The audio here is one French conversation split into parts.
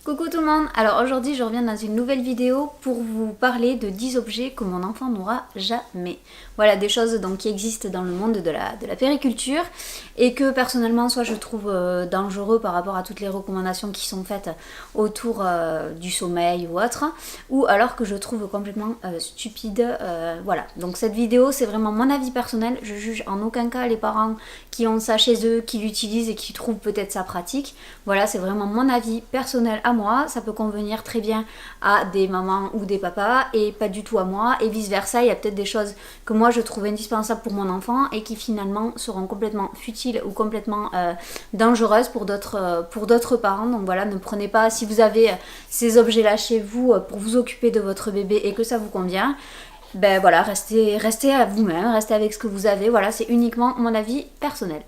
Coucou tout le monde, alors aujourd'hui je reviens dans une nouvelle vidéo pour vous parler de 10 objets que mon enfant n'aura jamais. Voilà des choses donc qui existent dans le monde de la périculture et que personnellement soit je trouve dangereux par rapport à toutes les recommandations qui sont faites autour du sommeil ou autre, ou alors que je trouve complètement stupide. Voilà, donc cette vidéo c'est vraiment mon avis personnel, je juge en aucun cas les parents qui ont ça chez eux, qui l'utilisent et qui trouvent peut-être ça pratique. Voilà, c'est vraiment mon avis personnel à moi, ça peut convenir très bien à des mamans ou des papas et pas du tout à moi, et vice versa. Il y a peut-être des choses que moi je trouve indispensables pour mon enfant et qui finalement seront complètement futiles ou complètement dangereuses pour d'autres parents. Donc voilà, ne prenez pas, si vous avez ces objets là chez vous pour vous occuper de votre bébé et que ça vous convient, ben voilà, restez à vous-même, restez avec ce que vous avez. Voilà, c'est uniquement mon avis personnel.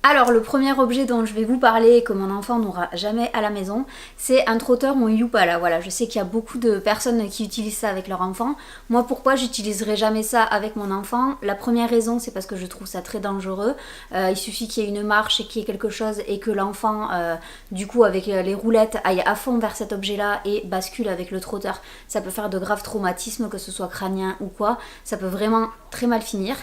Alors le premier objet dont je vais vous parler et que mon enfant n'aura jamais à la maison, c'est un trotteur ou un Yupala. Voilà, je sais qu'il y a beaucoup de personnes qui utilisent ça avec leur enfant. Moi, pourquoi j'utiliserai jamais ça avec mon enfant? La première raison, c'est parce que je trouve ça très dangereux. Il suffit qu'il y ait une marche et qu'il y ait quelque chose et que l'enfant, du coup, avec les roulettes, aille à fond vers cet objet-là et bascule avec le trotteur. Ça peut faire de graves traumatismes, que ce soit crânien ou quoi. Ça peut vraiment très mal finir.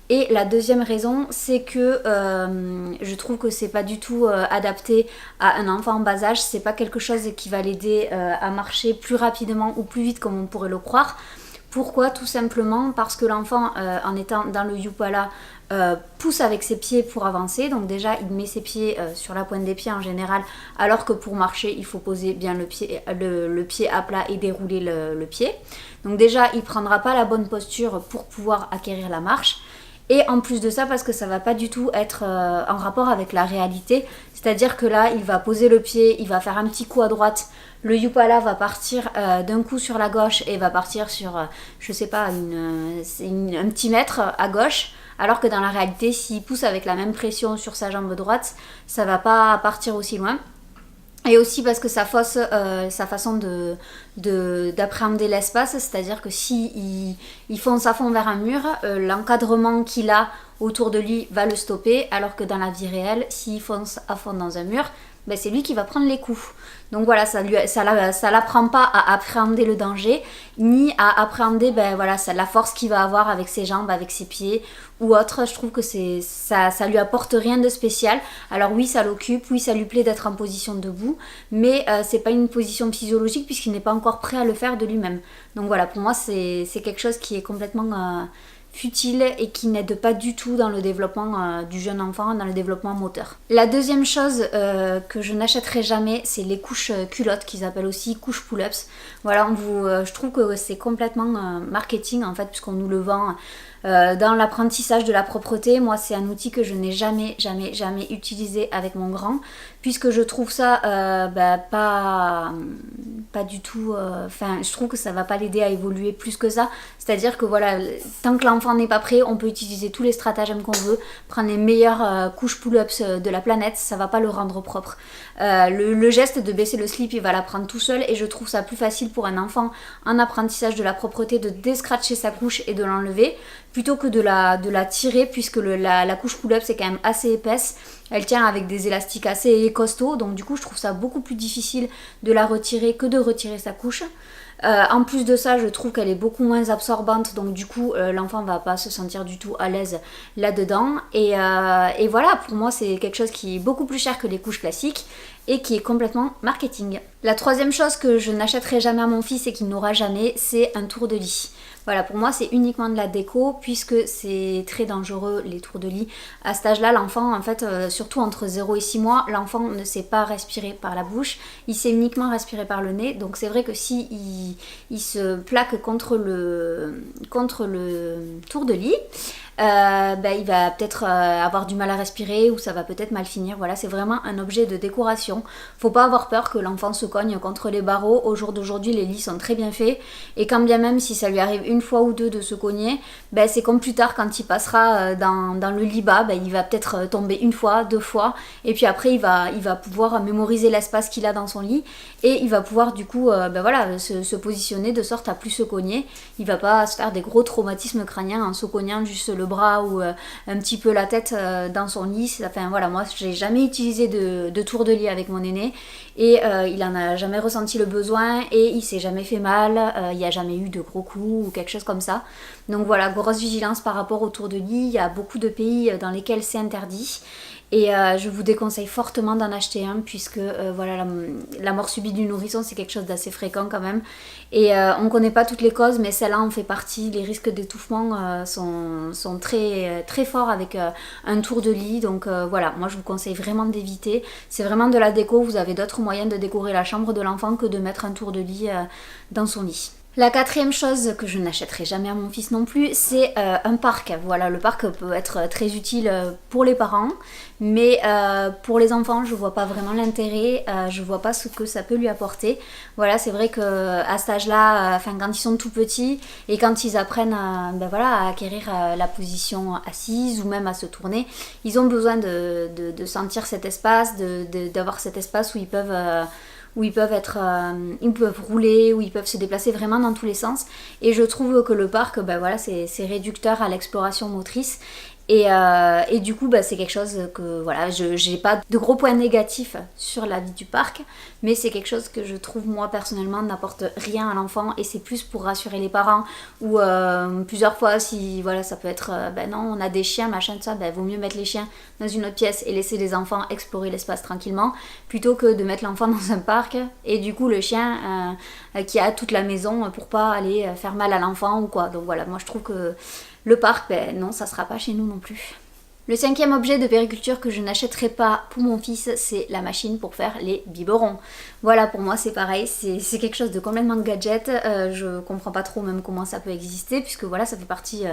Et la deuxième raison, c'est que je trouve que c'est pas du tout adapté à un enfant en bas âge. C'est pas quelque chose qui va l'aider à marcher plus rapidement ou plus vite comme on pourrait le croire. Pourquoi? Tout simplement parce que l'enfant, en étant dans le Yupala, pousse avec ses pieds pour avancer. Donc déjà, il met ses pieds sur la pointe des pieds en général, alors que pour marcher, il faut poser bien le pied à plat et dérouler le pied. Donc déjà, il prendra pas la bonne posture pour pouvoir acquérir la marche. Et en plus de ça, parce que ça va pas du tout être en rapport avec la réalité, c'est-à-dire que là, il va poser le pied, il va faire un petit coup à droite, le Yupala va partir d'un coup sur la gauche et va partir sur, je sais pas, un petit mètre à gauche, alors que dans la réalité, s'il pousse avec la même pression sur sa jambe droite, ça va pas partir aussi loin. Et aussi parce que ça fausse sa façon d'appréhender l'espace, c'est-à-dire que si il fonce à fond vers un mur, l'encadrement qu'il a autour de lui va le stopper, alors que dans la vie réelle, s'il fonce à fond dans un mur, ben c'est lui qui va prendre les coups. Donc voilà, ça l'apprend pas à appréhender le danger, ni à appréhender voilà, la force qu'il va avoir avec ses jambes, avec ses pieds ou autre. Je trouve que ça lui apporte rien de spécial. Alors oui, ça l'occupe, oui, ça lui plaît d'être en position debout, mais c'est pas une position physiologique puisqu'il n'est pas encore prêt à le faire de lui-même. Donc voilà, pour moi, c'est quelque chose qui est complètement futile et qui n'aide pas du tout dans le développement du jeune enfant, dans le développement moteur. La deuxième chose que je n'achèterai jamais, c'est les couches culottes, qu'ils appellent aussi couches pull-ups. Voilà, je trouve que c'est complètement marketing en fait, puisqu'on nous le vend dans l'apprentissage de la propreté. Moi, c'est un outil que je n'ai jamais utilisé avec mon grand, puisque je trouve ça pas du tout, je trouve que ça va pas l'aider à évoluer plus que ça. C'est-à-dire que voilà, tant que l'enfant n'est pas prêt, on peut utiliser tous les stratagèmes qu'on veut, prendre les meilleures couches pull-ups de la planète, ça va pas le rendre propre. Le geste de baisser le slip, il va l'apprendre tout seul, et je trouve ça plus facile pour un enfant en apprentissage de la propreté de déscratcher sa couche et de l'enlever, plutôt que de la tirer, puisque la couche pull-up c'est quand même assez épaisse. Elle tient avec des élastiques assez costauds, donc du coup je trouve ça beaucoup plus difficile de la retirer que de retirer sa couche. En plus de ça, je trouve qu'elle est beaucoup moins absorbante, donc du coup l'enfant va pas se sentir du tout à l'aise là-dedans. Et voilà, pour moi c'est quelque chose qui est beaucoup plus cher que les couches classiques et qui est complètement marketing. La troisième chose que je n'achèterai jamais à mon fils et qu'il n'aura jamais, c'est un tour de lit. Voilà, pour moi c'est uniquement de la déco, puisque c'est très dangereux les tours de lit. À cet âge-là, l'enfant, en fait, surtout entre 0 et 6 mois, l'enfant ne sait pas respirer par la bouche, il sait uniquement respirer par le nez. Donc c'est vrai que si il se plaque contre le tour de lit, il va peut-être avoir du mal à respirer, ou ça va peut-être mal finir. Voilà, c'est vraiment un objet de décoration. Faut pas avoir peur que l'enfant se cogne contre les barreaux. Au jour d'aujourd'hui, les lits sont très bien faits, et quand bien même si ça lui arrive une fois ou deux de se cogner, c'est comme plus tard quand il passera dans le lit bas, il va peut-être tomber une fois, deux fois, et puis après il va pouvoir mémoriser l'espace qu'il a dans son lit, et il va pouvoir du coup se positionner de sorte à plus se cogner. Il va pas se faire des gros traumatismes crâniens en se cognant juste le bras ou un petit peu la tête dans son lit. Enfin voilà, moi j'ai jamais utilisé de tour de lit avec mon aîné, et il en a jamais ressenti le besoin et il s'est jamais fait mal, il n'y a jamais eu de gros coups ou quelque chose comme ça. Donc voilà, grosse vigilance par rapport au tour de lit. Il y a beaucoup de pays dans lesquels c'est interdit. Et je vous déconseille fortement d'en acheter un puisque voilà, la mort subite du nourrisson c'est quelque chose d'assez fréquent quand même. Et on ne connaît pas toutes les causes mais celle-là en fait partie. Les risques d'étouffement sont très, très forts avec un tour de lit. Donc voilà, moi je vous conseille vraiment d'éviter. C'est vraiment de la déco, vous avez d'autres moyens de décorer la chambre de l'enfant que de mettre un tour de lit dans son lit. La quatrième chose que je n'achèterai jamais à mon fils non plus, c'est un parc. Voilà, le parc peut être très utile pour les parents, mais pour les enfants, je vois pas vraiment l'intérêt, je vois pas ce que ça peut lui apporter. Voilà, c'est vrai que à cet âge-là, quand ils sont tout petits et quand ils apprennent ben voilà, à acquérir la position assise ou même à se tourner, ils ont besoin de sentir cet espace, d'avoir cet espace où ils peuvent ils peuvent rouler, où ils peuvent se déplacer vraiment dans tous les sens. Et je trouve que le parc, ben voilà, c'est réducteur à l'exploration motrice. Et du coup, bah, c'est quelque chose que voilà, je n'ai pas de gros points négatifs sur la vie du parc, mais c'est quelque chose que je trouve moi personnellement n'apporte rien à l'enfant et c'est plus pour rassurer les parents ou plusieurs fois si voilà, ça peut être ben non, on a des chiens, machin, tout ça, ben vaut mieux mettre les chiens dans une autre pièce et laisser les enfants explorer l'espace tranquillement plutôt que de mettre l'enfant dans un parc et du coup le chien qui a toute la maison pour pas aller faire mal à l'enfant ou quoi. Donc voilà, moi je trouve que le parc, ben non, ça sera pas chez nous non plus. Le cinquième objet de périculture que je n'achèterai pas pour mon fils, c'est la machine pour faire les biberons. Voilà, pour moi c'est pareil, c'est quelque chose de complètement gadget, je comprends pas trop même comment ça peut exister, puisque voilà, ça fait partie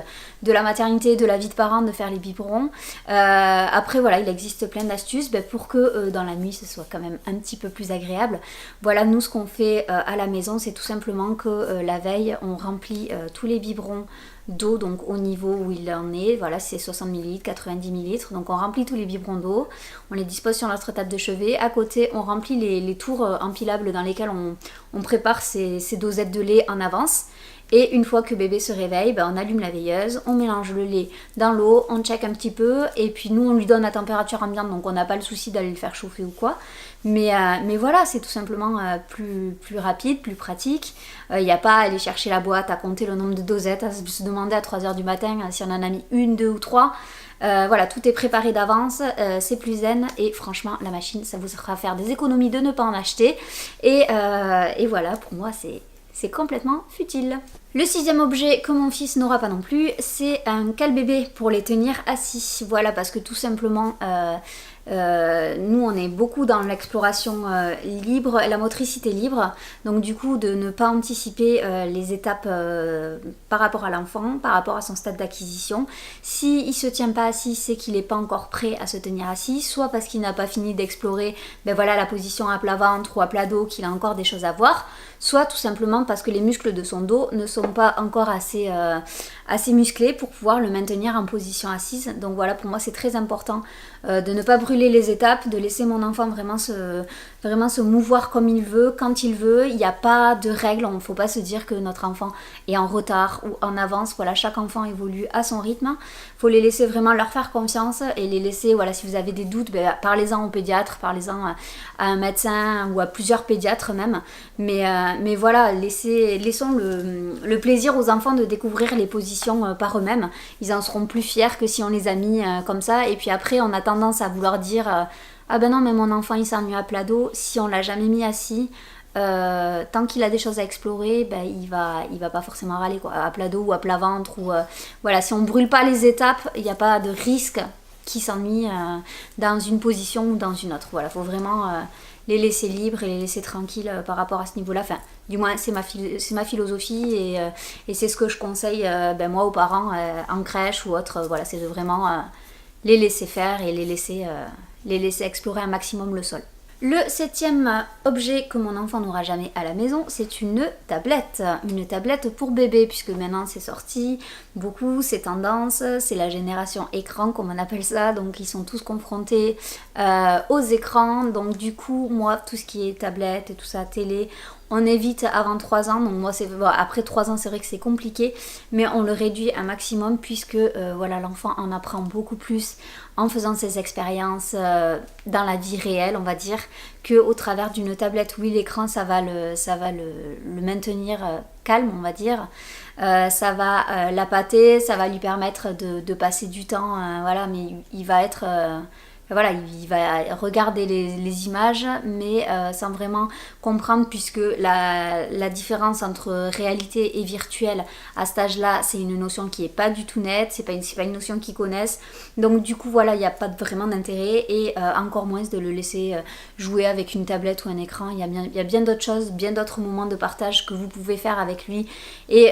de la maternité, de la vie de parents de faire les biberons. Après voilà, il existe plein d'astuces pour que dans la nuit ce soit quand même un petit peu plus agréable. Voilà, nous ce qu'on fait à la maison, c'est tout simplement que la veille, on remplit tous les biberons d'eau, donc au niveau où il en est, voilà, c'est 60 ml, 90 ml, donc on remplit tous les biberons d'eau, on les dispose sur notre table de chevet, à côté on remplit les tours empilables dans lesquels on prépare ces dosettes de lait en avance. Et une fois que bébé se réveille, on allume la veilleuse, on mélange le lait dans l'eau, on check un petit peu et puis nous on lui donne à température ambiante donc on n'a pas le souci d'aller le faire chauffer ou quoi. Mais voilà, c'est tout simplement plus rapide, plus pratique. Il n'y a pas à aller chercher la boîte, à compter le nombre de dosettes, à se demander à 3 h du matin si on en a mis une, deux ou trois. Voilà, tout est préparé d'avance, c'est plus zen et franchement la machine ça vous fera faire des économies de ne pas en acheter. Et voilà, pour moi c'est complètement futile. Le sixième objet que mon fils n'aura pas non plus, c'est un cale-bébé pour les tenir assis. Voilà, parce que tout simplement, nous on est beaucoup dans l'exploration libre, la motricité libre, donc du coup de ne pas anticiper les étapes par rapport à l'enfant, par rapport à son stade d'acquisition. S'il ne se tient pas assis, c'est qu'il n'est pas encore prêt à se tenir assis, soit parce qu'il n'a pas fini d'explorer voilà, la position à plat ventre ou à plat dos, qu'il a encore des choses à voir, soit tout simplement parce que les muscles de son dos ne sont pas encore assez musclés pour pouvoir le maintenir en position assise. Donc voilà, pour moi c'est très important de ne pas brûler les étapes, de laisser mon enfant vraiment se mouvoir comme il veut, quand il veut. Il n'y a pas de règles, il ne faut pas se dire que notre enfant est en retard ou en avance. Voilà, chaque enfant évolue à son rythme. Il faut les laisser vraiment leur faire confiance et les laisser, voilà, si vous avez des doutes, parlez-en au pédiatre, parlez-en à un médecin ou à plusieurs pédiatres même. Mais voilà, laissons le plaisir aux enfants de découvrir les positions par eux-mêmes. Ils en seront plus fiers que si on les a mis comme ça. Et puis après, on a tendance à vouloir dire ah ben non, mais mon enfant il s'ennuie à plat dos. Si on l'a jamais mis assis, tant qu'il a des choses à explorer, il va pas forcément râler quoi, à plat dos ou à plat ventre. Ou, voilà, si on brûle pas les étapes, il n'y a pas de risque qu'il s'ennuie dans une position ou dans une autre. Voilà, faut vraiment les laisser libres et les laisser tranquilles par rapport à ce niveau-là. Enfin, du moins, c'est ma philosophie et c'est ce que je conseille moi aux parents en crèche ou autre. Voilà, c'est de vraiment les laisser faire et les laisser explorer un maximum le sol. Le septième objet que mon enfant n'aura jamais à la maison, c'est une tablette pour bébé, puisque maintenant c'est sorti, beaucoup, c'est tendance, c'est la génération écran comme on appelle ça, donc ils sont tous confrontés aux écrans, donc du coup moi tout ce qui est tablette et tout ça, télé, On évite avant 3 ans, donc moi c'est bon, après 3 ans c'est vrai que c'est compliqué, mais on le réduit un maximum puisque voilà, l'enfant en apprend beaucoup plus en faisant ses expériences dans la vie réelle, on va dire, qu'au travers d'une tablette. Oui, l'écran ça va le maintenir calme, on va dire. Ça va l'appâter, ça va lui permettre de passer du temps, voilà, mais il va être... voilà, il va regarder les images, mais sans vraiment comprendre, puisque la différence entre réalité et virtuel à cet âge-là, c'est une notion qui n'est pas du tout nette, c'est pas une notion qu'ils connaissent. Donc du coup, voilà, il n'y a pas vraiment d'intérêt, et encore moins de le laisser jouer avec une tablette ou un écran. Il y a bien d'autres choses, bien d'autres moments de partage que vous pouvez faire avec lui, et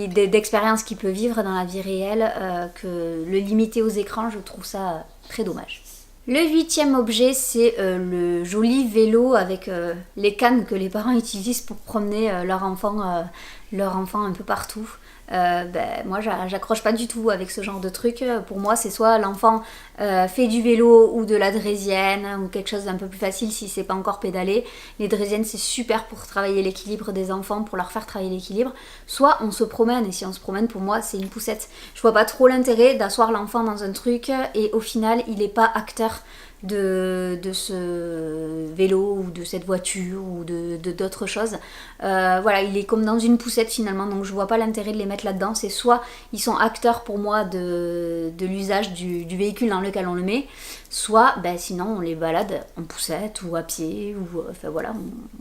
d'expériences qu'il peut vivre dans la vie réelle, que le limiter aux écrans, je trouve ça très dommage. Le 8e objet, c'est le joli vélo avec les cannes que les parents utilisent pour promener leur enfant un peu partout. Moi j'accroche pas du tout avec ce genre de truc. Pour moi c'est soit l'enfant fait du vélo ou de la draisienne ou quelque chose d'un peu plus facile si c'est pas encore pédalé. Les draisiennes c'est super pour travailler l'équilibre des enfants, pour leur faire travailler l'équilibre. Soit on se promène, et si on se promène, pour moi c'est une poussette. Je vois pas trop l'intérêt d'asseoir l'enfant dans un truc et au final il est pas acteur de ce vélo ou de cette voiture ou d'autres choses. Voilà, il est comme dans une poussette finalement, donc je vois pas l'intérêt de les mettre là-dedans. C'est soit ils sont acteurs pour moi de l'usage du véhicule dans lequel on le met, soit sinon on les balade en poussette ou à pied, ou enfin voilà,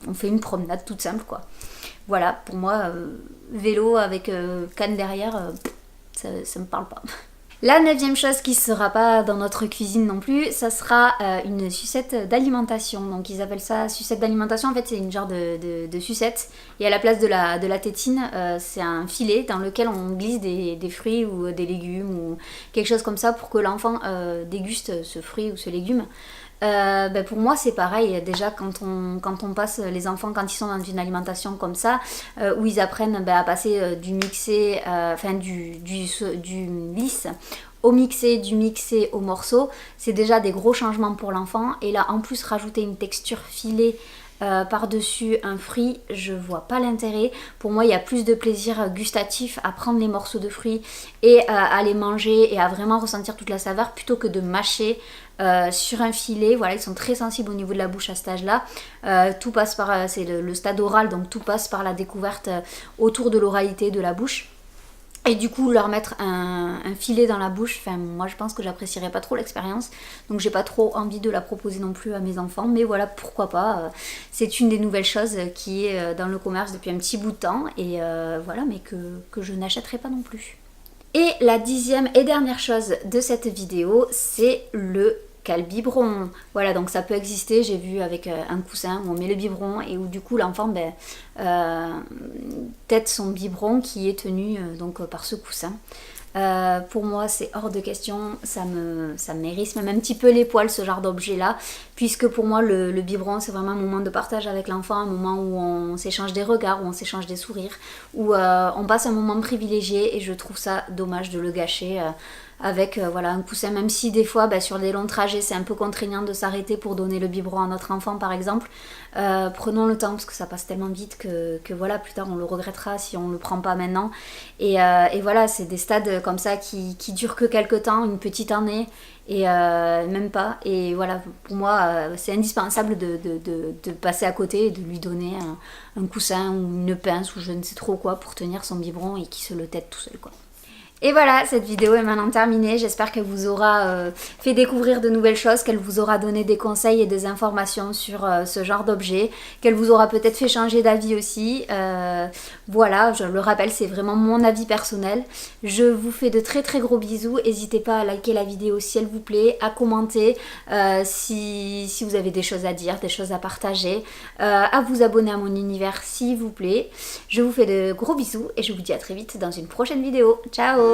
on fait une promenade toute simple quoi. Voilà, pour moi vélo avec canne derrière, ça me parle pas. La 9e chose qui ne sera pas dans notre cuisine non plus, ça sera une sucette d'alimentation. Donc ils appellent ça sucette d'alimentation, en fait c'est une genre de sucette. Et à la place de la tétine, c'est un filet dans lequel on glisse des fruits ou des légumes ou quelque chose comme ça pour que l'enfant déguste ce fruit ou ce légume. Pour moi c'est pareil, déjà quand on passe les enfants, quand ils sont dans une alimentation comme ça, où ils apprennent à passer du mixé, du lisse au mixé, du mixé au morceau, c'est déjà des gros changements pour l'enfant. Et là en plus rajouter une texture filée par-dessus un fruit, je vois pas l'intérêt. Pour moi il y a plus de plaisir gustatif à prendre les morceaux de fruits et à les manger et à vraiment ressentir toute la saveur plutôt que de mâcher sur un filet. Voilà, ils sont très sensibles au niveau de la bouche à cet âge-là. Tout passe par, c'est le stade oral, donc tout passe par la découverte autour de l'oralité de la bouche. Et du coup leur mettre un filet dans la bouche, enfin moi je pense que j'apprécierais pas trop l'expérience, donc j'ai pas trop envie de la proposer non plus à mes enfants, mais voilà, pourquoi pas, c'est une des nouvelles choses qui est dans le commerce depuis un petit bout de temps, et voilà, mais que je n'achèterai pas non plus. Et la 10e et dernière chose de cette vidéo, c'est le cale-biberon. Voilà, donc ça peut exister, j'ai vu avec un coussin où on met le biberon et où du coup l'enfant tète son biberon qui est tenu donc par ce coussin. Pour moi c'est hors de question, ça m'hérisse même un petit peu les poils ce genre d'objet là, puisque pour moi le biberon c'est vraiment un moment de partage avec l'enfant, un moment où on s'échange des regards, où on s'échange des sourires, où on passe un moment privilégié, et je trouve ça dommage de le gâcher avec voilà, un coussin, même si des fois sur des longs trajets c'est un peu contraignant de s'arrêter pour donner le biberon à notre enfant par exemple. Prenons le temps parce que ça passe tellement vite que voilà, plus tard on le regrettera si on le prend pas maintenant, et voilà, c'est des stades comme ça qui durent que quelques temps, une petite année et même pas, et voilà, pour moi c'est indispensable de passer à côté et de lui donner un coussin ou une pince ou je ne sais trop quoi pour tenir son biberon et qu'il se le tète tout seul quoi. Et voilà, cette vidéo est maintenant terminée. J'espère qu'elle vous aura fait découvrir de nouvelles choses, qu'elle vous aura donné des conseils et des informations sur ce genre d'objet, qu'elle vous aura peut-être fait changer d'avis aussi. Voilà, je le rappelle, c'est vraiment mon avis personnel. Je vous fais de très très gros bisous. N'hésitez pas à liker la vidéo si elle vous plaît, à commenter si vous avez des choses à dire, des choses à partager, à vous abonner à mon univers s'il vous plaît. Je vous fais de gros bisous et je vous dis à très vite dans une prochaine vidéo. Ciao!